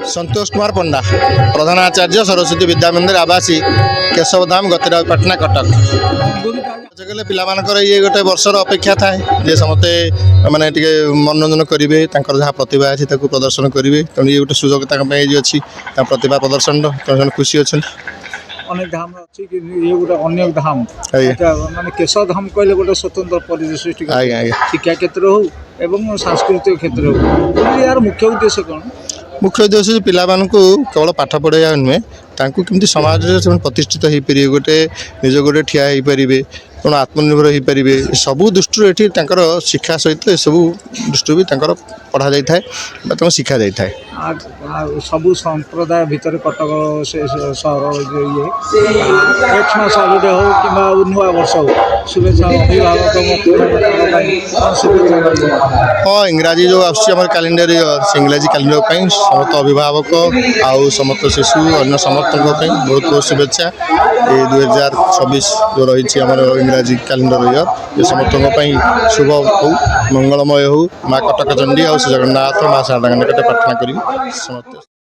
संतोष कुमार पंडा प्रधानाचार्य सरस्वती विद्या मंदिर आवासी केशवधाम गतिराज पाटना कटक कहले पिलामानकर ये गोटे वर्षर अपेक्षा थाए जे समस्ते माने टिके मनोरंजन करेंगे जहाँ प्रतिभा अच्छी प्रदर्शन करेंगे तेणु ये गोटे सुजोग अच्छी प्रतिभा प्रदर्शन खुशी अच्छा अनेक धाम अच्छी कि ये गोटे अनेक धाम माने केशव धाम कहले गोटे स्वतंत्र परिवेश सृष्टि शिक्षा क्षेत्र हो एवं सांस्कृतिक क्षेत्र हो यार मुख्य उद्देश्य कौन मुख्य उद्देश्य पिला केवल पाठ पढ़ाइया नुहे केमती समाज में प्रतिष्ठित हो पारे गोटे निज गोटे ठिया हो पारे कौन आत्मनिर्भर हो पारे सबू दृष्टि ये शिक्षा सहित सब दृष्टि भी पढ़ा जाए शिखा जाए सबू संप्रदाय भितर कटक से सहर ये एक्समास हॉलिडे हो कि नुआ वर्ष हो शुभेच्छा अभिभावक हाँ इंग्राजी जो आम कैलेंडर इंग्राजी कैलेंडर समस्त अभिभावक आउ समस्त शिशु अन्य समस्त बहुत बहुत शुभेच्छा ये 2026 जो रही इंग्राजी कैलेंडर इयर ये समस्त शुभ हो मंगलमय हो माँ कटक चंडी आ जगन्नाथ माँ शारदा निकट प्रार्थना करी समस्त।